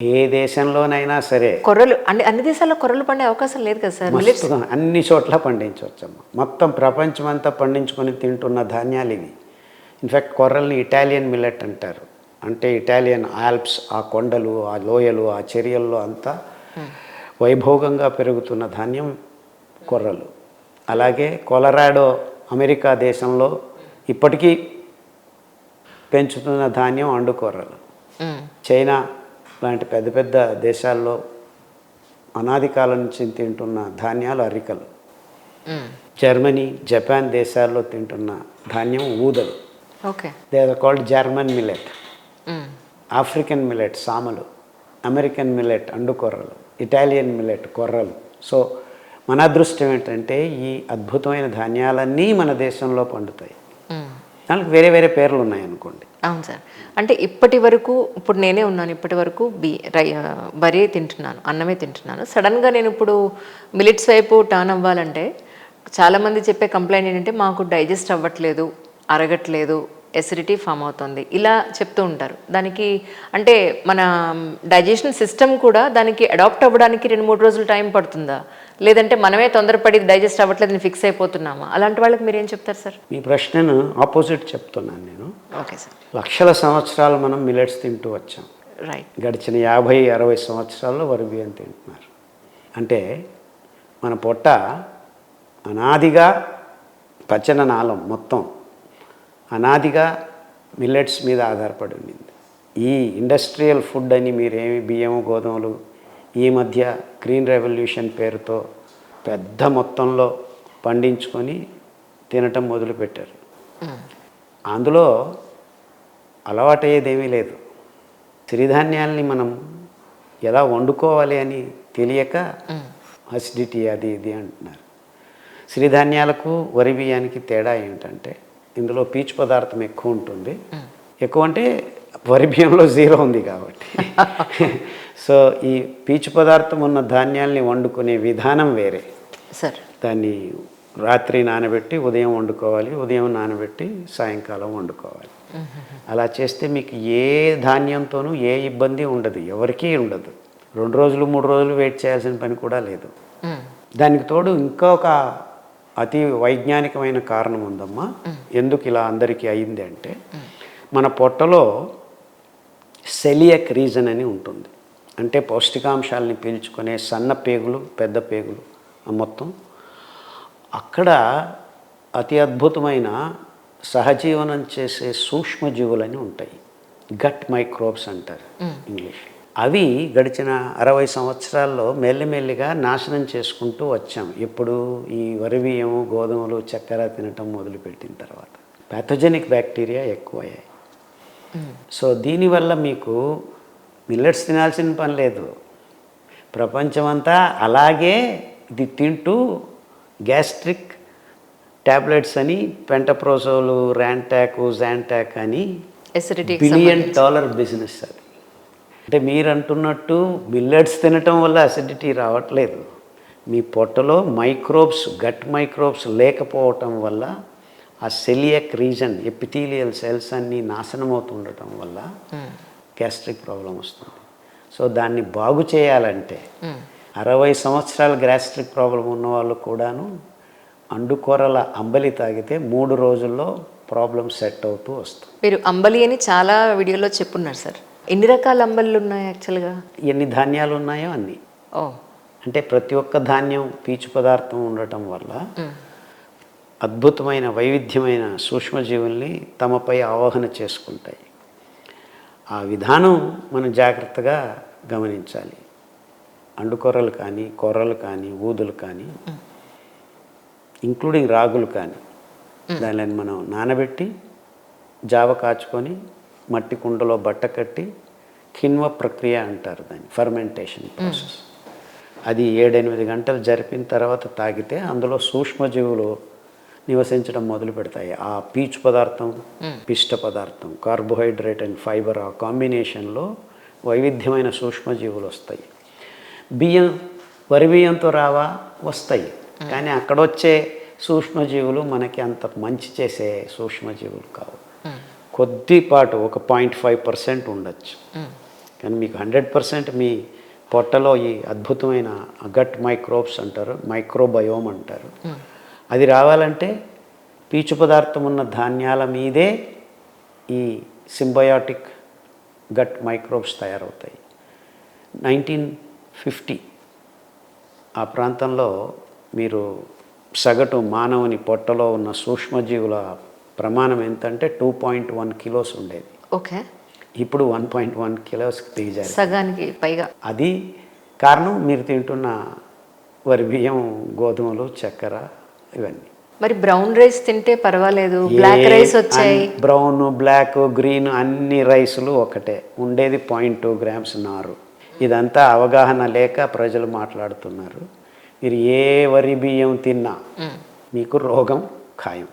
ఏ దేశంలోనైనా సరే కొర్రలు అన్ని దేశాల్లో కొర్రలు పండే అవకాశం లేదు కదా సార్. మస్తుగా అన్ని చోట్ల పండించవచ్చమ్మా. మొత్తం ప్రపంచమంతా పండించుకొని తింటున్న ధాన్యాలు ఇవి. ఇన్ఫ్యాక్ట్ కొర్రల్ని ఇటాలియన్ మిల్లెట్ అంటారు. అంటే ఇటాలియన్ ఆల్ప్స్, ఆ కొండలు, ఆ లోయలు, ఆ చర్యల్లో అంతా వైభోగంగా పెరుగుతున్న ధాన్యం కొర్రలు. అలాగే కొలరాడో అమెరికా దేశంలో ఇప్పటికీ పెంచుతున్న ధాన్యం అండుకొర్రలు. చైనా లాంటి పెద్ద పెద్ద దేశాల్లో అనాది కాలం నుంచి తింటున్న ధాన్యాలు అరికలు. జర్మనీ, జపాన్ దేశాల్లో తింటున్న ధాన్యం ఊదలు. Okay, they are called German millet. African millet సామలు, అమెరికన్ మిల్లెట్ అండుకొర్రలు, ఇటాలియన్ మిల్లెట్ కొర్రలు. సో మన అదృష్టం ఏంటంటే ఈ అద్భుతమైన ధాన్యాలన్నీ మన దేశంలో పండుతాయి. దానికి వేరే వేరే పేర్లు ఉన్నాయనుకోండి. అవును సార్. అంటే ఇప్పటి వరకు, ఇప్పుడు నేనే ఉన్నాను, ఇప్పటి వరకు వరి తింటున్నాను, అన్నమే తింటున్నాను. సడన్గా నేను ఇప్పుడు మిలిట్స్ వైపు టర్న్ అవ్వాలంటే చాలామంది చెప్పే కంప్లైంట్ ఏంటంటే మాకు డైజెస్ట్ అవ్వట్లేదు, అరగట్లేదు, ఎసిడిటీ ఫామ్ అవుతుంది, ఇలా చెప్తూ ఉంటారు. దానికి అంటే మన డైజెషన్ సిస్టమ్ కూడా దానికి అడాప్ట్ అవ్వడానికి 2-3 రోజులు టైం పడుతుందా, లేదంటే మనమే తొందరపడి డైజెస్ట్ అవ్వట్లేదని ఫిక్స్ అయిపోతున్నామా? అలాంటి వాళ్ళకి మీరు ఏం చెప్తారు సార్? మీ ప్రశ్నను ఆపోజిట్ చెప్తున్నాను నేను. Okay sir. లక్షల సంవత్సరాలు మనం మిల్లెట్స్ తింటూ వచ్చాం. రైట్. గడిచిన 50-60 సంవత్సరాల్లో వరి బియ్యం తింటున్నారు. అంటే మన పొట్ట అనాదిగా పచ్చన నాళం మొత్తం అనాదిగా మిల్లెట్స్ మీద ఆధారపడి ఉండింది. ఈ ఇండస్ట్రియల్ ఫుడ్ అని మీరేమి బియ్యము గోధుమలు ఈ మధ్య గ్రీన్ రెవల్యూషన్ పేరుతో పెద్ద మొత్తంలో పండించుకొని తినటం మొదలుపెట్టారు. అందులో అలవాటయ్యేదేమీ లేదు. సిరిధాన్యాల్ని మనం ఎలా వండుకోవాలి అని తెలియక అసిడిటీ అది ఇది అంటున్నారు. సిరిధాన్యాలకు వరి బియ్యానికి తేడా ఏమిటంటే ఇందులో పీచు పదార్థం ఎక్కువ ఉంటుంది. ఎక్కువ అంటే వరి బియ్యంలో 0 ఉంది కాబట్టి. సో ఈ పీచు పదార్థం ఉన్న ధాన్యాల్ని వండుకునే విధానం వేరే సార్. దాన్ని రాత్రి నానబెట్టి ఉదయం వండుకోవాలి, ఉదయం నానబెట్టి సాయంకాలం వండుకోవాలి. అలా చేస్తే మీకు ఏ ధాన్యంతోనూ ఏ ఇబ్బంది ఉండదు, ఎవరికీ ఉండదు. 2 రోజులు 3 రోజులు వెయిట్ చేయాల్సిన పని కూడా లేదు. దానికి తోడు ఇంకొక అతి వైజ్ఞానికమైన కారణం ఉందమ్మా. ఎందుకు ఇలా అందరికీ అయింది అంటే మన పొట్టలో సెలియక్ రీజన్ అని ఉంటుంది. అంటే పౌష్టికాంశాలని పీల్చుకునే సన్న పేగులు, పెద్ద పేగులు మొత్తం అక్కడ అతి అద్భుతమైన సహజీవనం చేసే సూక్ష్మజీవులని ఉంటాయి. గట్ మైక్రోబ్స్ అంటారు ఇంగ్లీష్. అవి గడిచిన 60 సంవత్సరాల్లో మెల్లిమెల్లిగా నాశనం చేసుకుంటూ వచ్చాం. ఇప్పుడు ఈ వరి బియ్యము గోధుమలు చక్కెర తినటం మొదలుపెట్టిన తర్వాత ప్యాథోజెనిక్ బ్యాక్టీరియా ఎక్కువయ్యాయి. సో దీనివల్ల మీకు మిల్లెట్స్ తినాల్సిన పని లేదు. ప్రపంచమంతా అలాగే ఇది తింటూ గ్యాస్ట్రిక్ ట్యాబ్లెట్స్ అని పెంటప్రోజోలు, ర్యాంటాక్, జాంటాక్ అని $1 బిలియన్ బిజినెస్ అది. అంటే మీరు అంటున్నట్టు మిల్లెట్స్ తినటం వల్ల అసిడిటీ రావట్లేదు. మీ పొట్టలో మైక్రోబ్స్, గట్ మైక్రోబ్స్ లేకపోవటం వల్ల ఆ సెలియక్ రీజన్, ఎపిథీలియల్ సెల్స్ అన్నీ నాశనం అవుతుండటం వల్ల గ్యాస్ట్రిక్ ప్రాబ్లం వస్తుంది. సో దాన్ని బాగు చేయాలంటే 60 సంవత్సరాల గ్యాస్ట్రిక్ ప్రాబ్లం ఉన్న వాళ్ళు కూడాను అండుకొర్రల అంబలి తాగితే 3 రోజుల్లో ప్రాబ్లం సెట్ అవుతూ వస్తుంది. మీరు అంబలి అని చాలా వీడియోలో చెప్పున్నారు సార్. ఎన్ని రకాల అంబళ్ళు ఉన్నాయి యాక్చువల్గా? ఎన్ని ధాన్యాలు ఉన్నాయో అన్నీ. అంటే ప్రతి ఒక్క ధాన్యం పీచు పదార్థం ఉండటం వల్ల అద్భుతమైన వైవిధ్యమైన సూక్ష్మజీవుల్ని తమపై ఆవాహన చేసుకుంటాయి. ఆ విధానం మనం జాగ్రత్తగా గమనించాలి. అండుకొర్రలు కానీ, కొర్రలు కానీ, ఊదులు కానీ, ఇంక్లూడింగ్ రాగులు కానీ, దానిని మనం నానబెట్టి జావ కాచుకొని మట్టి కుండలో బట్ట కట్టి కిన్వ ప్రక్రియ అంటారు దాన్ని, ఫర్మెంటేషన్ ప్రాసెస్. అది 7-8 గంటలు జరిపిన తర్వాత తాగితే అందులో సూక్ష్మజీవులు నివసించడం మొదలు పెడతాయి. ఆ పీచు పదార్థం, పిష్ట పదార్థం, కార్బోహైడ్రేట్ అండ్ ఫైబర్ ఆ కాంబినేషన్లో వైవిధ్యమైన సూక్ష్మజీవులు వస్తాయి. వరి బియ్యంతో రావా? వస్తాయి. కానీ అక్కడొచ్చే సూక్ష్మజీవులు మనకి అంత మంచి చేసే సూక్ష్మజీవులు కావు. కొద్దిపాటు ఒక 0.5% ఉండొచ్చు. కానీ మీకు 100% మీ పొట్టలో ఈ అద్భుతమైన గట్ మైక్రోబ్స్ అంటారు, మైక్రోబయోమ్ అంటారు. అది రావాలంటే పీచు పదార్థం ఉన్న ధాన్యాల మీదే ఈ సింబయాటిక్ గట్ మైక్రోబ్స్ తయారవుతాయి. 1950 ఆ ప్రాంతంలో మీరు సగటు మానవుని పొట్టలో ఉన్న సూక్ష్మజీవుల ప్రమాణం ఎంతంటే 2.1 కిలోస్ ఉండేది. ఓకే. ఇప్పుడు 1.1 కిలోస్కి దిగజారు. సగానికి పైగా. అది కారణం మీరు తింటున్న వరి బియ్యం, గోధుమలు, చక్కెర ఇవన్నీ. మరి బ్రౌన్ రైస్ తింటే పర్వాలేదు, బ్లాక్ రైస్ వచ్చాయి. బ్రౌన్, బ్లాక్, గ్రీన్ అన్ని రైసులు ఒకటే, ఉండేది 0.2 గ్రామ్స్ నారు. ఇదంతా అవగాహన లేక ప్రజలు మాట్లాడుతున్నారు. మీరు ఏ వరి బియ్యం తిన్నా మీకు రోగం ఖాయం.